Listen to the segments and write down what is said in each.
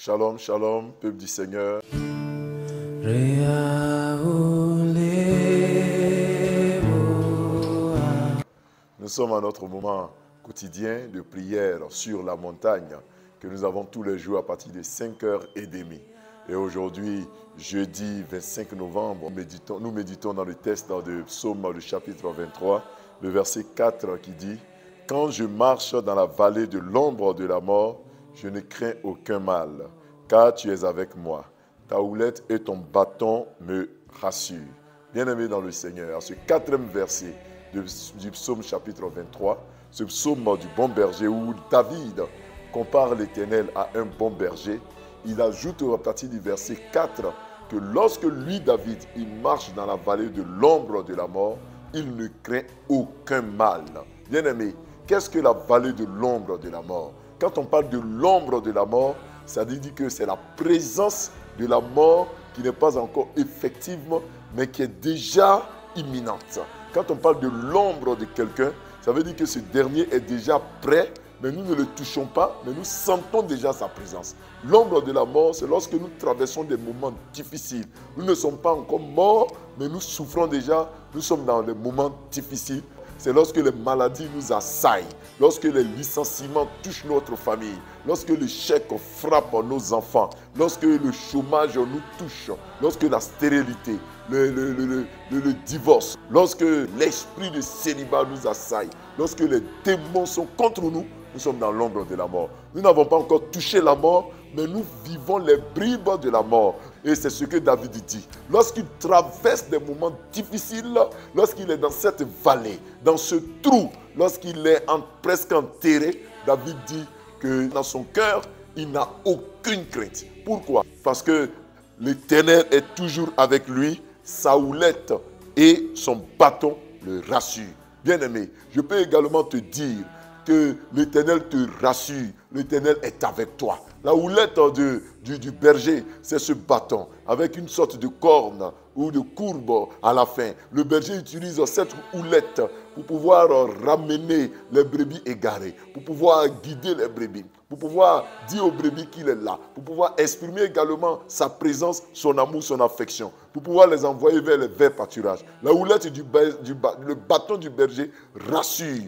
Shalom, shalom, peuple du Seigneur. Nous sommes à notre moment quotidien de prière sur la montagne que nous avons tous les jours à partir de 5h30. Et aujourd'hui, jeudi 25 novembre, nous méditons dans le texte de Psaume, le chapitre 23, le verset 4 qui dit « Quand je marche dans la vallée de l'ombre de la mort, je ne crains aucun mal, car tu es avec moi. Ta houlette et ton bâton me rassurent. » Bien-aimés dans le Seigneur, ce quatrième verset du psaume chapitre 23, ce psaume du bon berger où David compare l'Éternel à un bon berger, il ajoute à partir du verset 4 que lorsque lui, David, il marche dans la vallée de l'ombre de la mort, il ne craint aucun mal. Bien-aimés, qu'est-ce que la vallée de l'ombre de la mort? Quand on parle de l'ombre de la mort, ça veut dire que c'est la présence de la mort qui n'est pas encore effective, mais qui est déjà imminente. Quand on parle de l'ombre de quelqu'un, ça veut dire que ce dernier est déjà prêt, mais nous ne le touchons pas, mais nous sentons déjà sa présence. L'ombre de la mort, c'est lorsque nous traversons des moments difficiles. Nous ne sommes pas encore morts, mais nous souffrons déjà, nous sommes dans des moments difficiles. C'est lorsque les maladies nous assaillent, lorsque les licenciements touchent notre famille, lorsque l'échec frappe nos enfants, lorsque le chômage nous touche, lorsque la stérilité, le divorce, lorsque l'esprit de célibat nous assaille, lorsque les démons sont contre nous, nous sommes dans l'ombre de la mort. Nous n'avons pas encore touché la mort, mais nous vivons les bribes de la mort. Et c'est ce que David dit. Lorsqu'il traverse des moments difficiles, lorsqu'il est dans cette vallée, dans ce trou, lorsqu'il est presque enterré, David dit que dans son cœur, il n'a aucune crainte. Pourquoi? Parce que l'Éternel est toujours avec lui, sa houlette et son bâton le rassurent. Bien-aimé, je peux également te dire que l'Éternel te rassure, l'Éternel est avec toi. La houlette du berger, c'est ce bâton avec une sorte de corne ou de courbe à la fin. Le berger utilise cette houlette pour pouvoir ramener les brebis égarées, pour pouvoir guider les brebis, pour pouvoir dire aux brebis qu'il est là, pour pouvoir exprimer également sa présence, son amour, son affection, pour pouvoir les envoyer vers les verts pâturages. La houlette le bâton du berger rassure,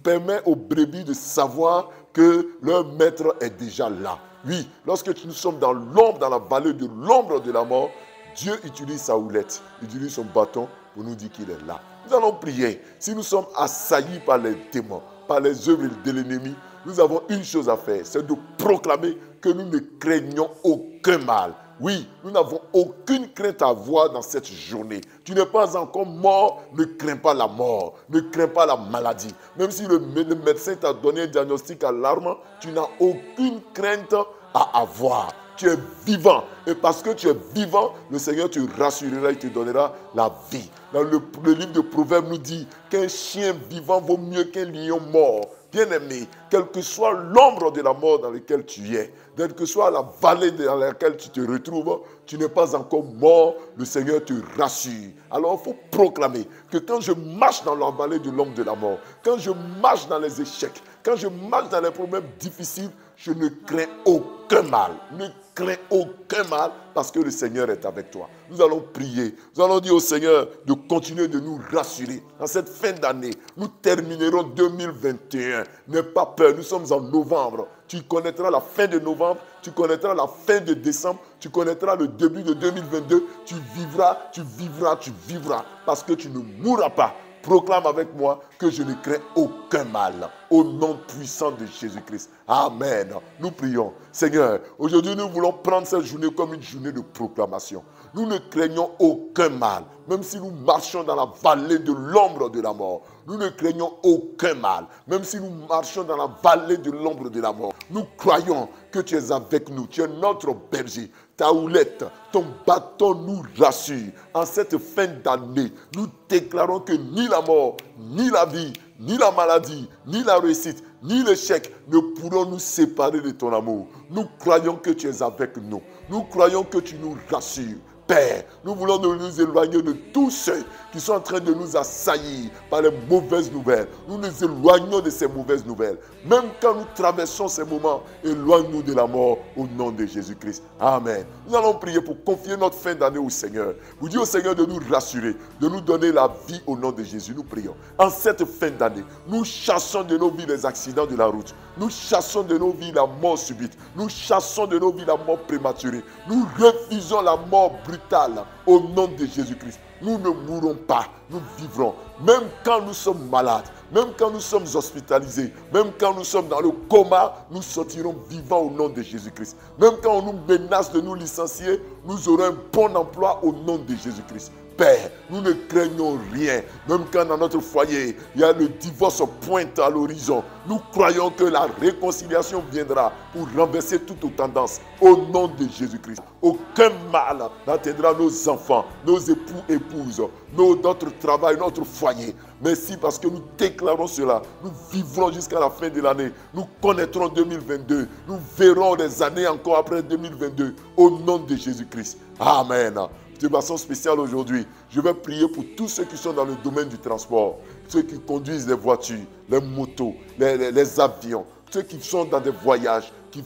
permet aux brebis de savoir que leur maître est déjà là. Oui, lorsque nous sommes dans l'ombre, dans la vallée de l'ombre de la mort, Dieu utilise sa houlette, utilise son bâton pour nous dire qu'il est là. Nous allons prier. Si nous sommes assaillis par les démons, par les œuvres de l'ennemi, nous avons une chose à faire, c'est de proclamer que nous ne craignons aucun mal. Oui, nous n'avons aucune crainte à avoir dans cette journée. Tu n'es pas encore mort, ne crains pas la mort, ne crains pas la maladie. Même si le médecin t'a donné un diagnostic alarmant, tu n'as aucune crainte à avoir. Tu es vivant. Et parce que tu es vivant, le Seigneur te rassurera, il te donnera la vie. Dans le livre de Proverbes nous dit qu'un chien vivant vaut mieux qu'un lion mort. Bien-aimé, quelle que soit l'ombre de la mort dans laquelle tu es, quelle que soit la vallée dans laquelle tu te retrouves, tu n'es pas encore mort, le Seigneur te rassure. Alors il faut proclamer que quand je marche dans la vallée de l'ombre de la mort, quand je marche dans les échecs, quand je marche dans les problèmes difficiles, je ne crains aucun mal. Ne crains aucun mal parce que le Seigneur est avec toi. Nous allons prier. Nous allons dire au Seigneur de continuer de nous rassurer. En cette fin d'année, nous terminerons 2021. N'aie pas peur, nous sommes en novembre. Tu connaîtras la fin de novembre, tu connaîtras la fin de décembre, tu connaîtras le début de 2022. Tu vivras, tu vivras, tu vivras parce que tu ne mourras pas. Proclame avec moi que je ne crains aucun mal. Au nom puissant de Jésus-Christ. Amen. Nous prions. Seigneur, aujourd'hui nous voulons prendre cette journée comme une journée de proclamation. Nous ne craignons aucun mal. Même si nous marchons dans la vallée de l'ombre de la mort. Nous ne craignons aucun mal. Même si nous marchons dans la vallée de l'ombre de la mort. Nous croyons que tu es avec nous. Tu es notre berger. Ta houlette, ton bâton nous rassure. En cette fin d'année, nous déclarons que ni la mort, ni la vie, ni la maladie, ni la réussite, ni l'échec ne pourront nous séparer de ton amour. Nous croyons que tu es avec nous. Nous croyons que tu nous rassures. Père, nous voulons nous éloigner de tous ceux qui sont en train de nous assaillir par les mauvaises nouvelles. Nous nous éloignons de ces mauvaises nouvelles. Même quand nous traversons ces moments, éloigne-nous de la mort au nom de Jésus-Christ. Amen. Nous allons prier pour confier notre fin d'année au Seigneur. Vous dites au Seigneur de nous rassurer, de nous donner la vie au nom de Jésus. Nous prions. En cette fin d'année, nous chassons de nos vies les accidents de la route. Nous chassons de nos vies la mort subite. Nous chassons de nos vies la mort prématurée. Nous refusons la mort brutale au nom de Jésus-Christ. Nous ne mourrons pas, nous vivrons. Même quand nous sommes malades, même quand nous sommes hospitalisés, même quand nous sommes dans le coma, nous sortirons vivants au nom de Jésus-Christ. Même quand on nous menace de nous licencier, nous aurons un bon emploi au nom de Jésus-Christ. Père, nous ne craignons rien. Même quand dans notre foyer, il y a le divorce pointe à l'horizon, nous croyons que la réconciliation viendra pour renverser toutes tendances au nom de Jésus-Christ. Aucun mal n'atteindra nos enfants, nos époux, épouses, notre travail, notre foyer. Merci parce que nous déclarons cela. Nous vivrons jusqu'à la fin de l'année. Nous connaîtrons 2022. Nous verrons des années encore après 2022 au nom de Jésus-Christ. Amen. De façon spéciale aujourd'hui, je vais prier pour tous ceux qui sont dans le domaine du transport, ceux qui conduisent les voitures, les motos, les avions, ceux qui sont dans des voyages, qui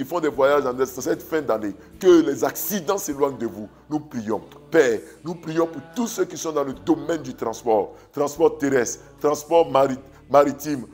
font des voyages dans cette fin d'année, que les accidents s'éloignent de vous. Nous prions. Père, nous prions pour tous ceux qui sont dans le domaine du transport terrestre, transport maritime,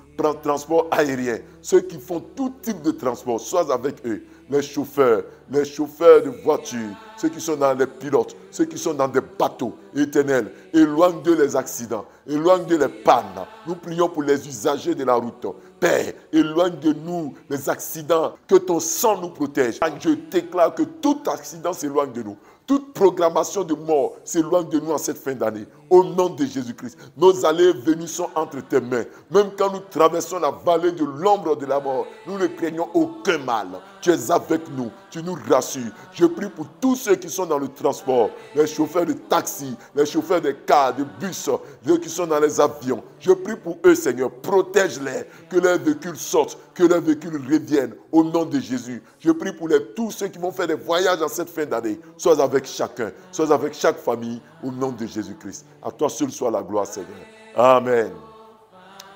transport aérien, ceux qui font tout type de transport, sois avec eux, les chauffeurs de voitures, ceux qui sont dans les pilotes, ceux qui sont dans des bateaux éternels, éloigne de les accidents, éloigne de les pannes. Nous prions pour les usagers de la route. Père, éloigne de nous les accidents, que ton sang nous protège. Je déclare que tout accident s'éloigne de nous. Toute programmation de mort s'éloigne de nous en cette fin d'année. Au nom de Jésus-Christ, nos allées et venues sont entre tes mains. Même quand nous traversons la vallée de l'ombre de la mort, nous ne craignons aucun mal. Tu es avec nous, tu nous rassures. Je prie pour tous ceux qui sont dans le transport, les chauffeurs de taxi, les chauffeurs de cars, de bus, ceux qui sont dans les avions. Je prie pour eux, Seigneur, protège-les, que leurs véhicules sortent, que leurs véhicules reviennent, au nom de Jésus. Je prie pour tous ceux qui vont faire des voyages en cette fin d'année. Sois avec chacun, sois avec chaque famille, au nom de Jésus-Christ. À toi seul soit la gloire, Seigneur. Amen.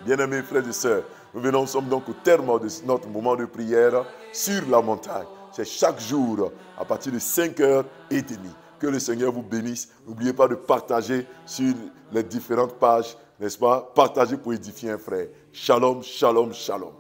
Bien-aimés frères et sœurs, nous sommes donc au terme de notre moment de prière sur la montagne. C'est chaque jour à partir de 5h30. Que le Seigneur vous bénisse. N'oubliez pas de partager sur les différentes pages, n'est-ce pas? Partagez pour édifier un frère. Shalom, shalom, shalom.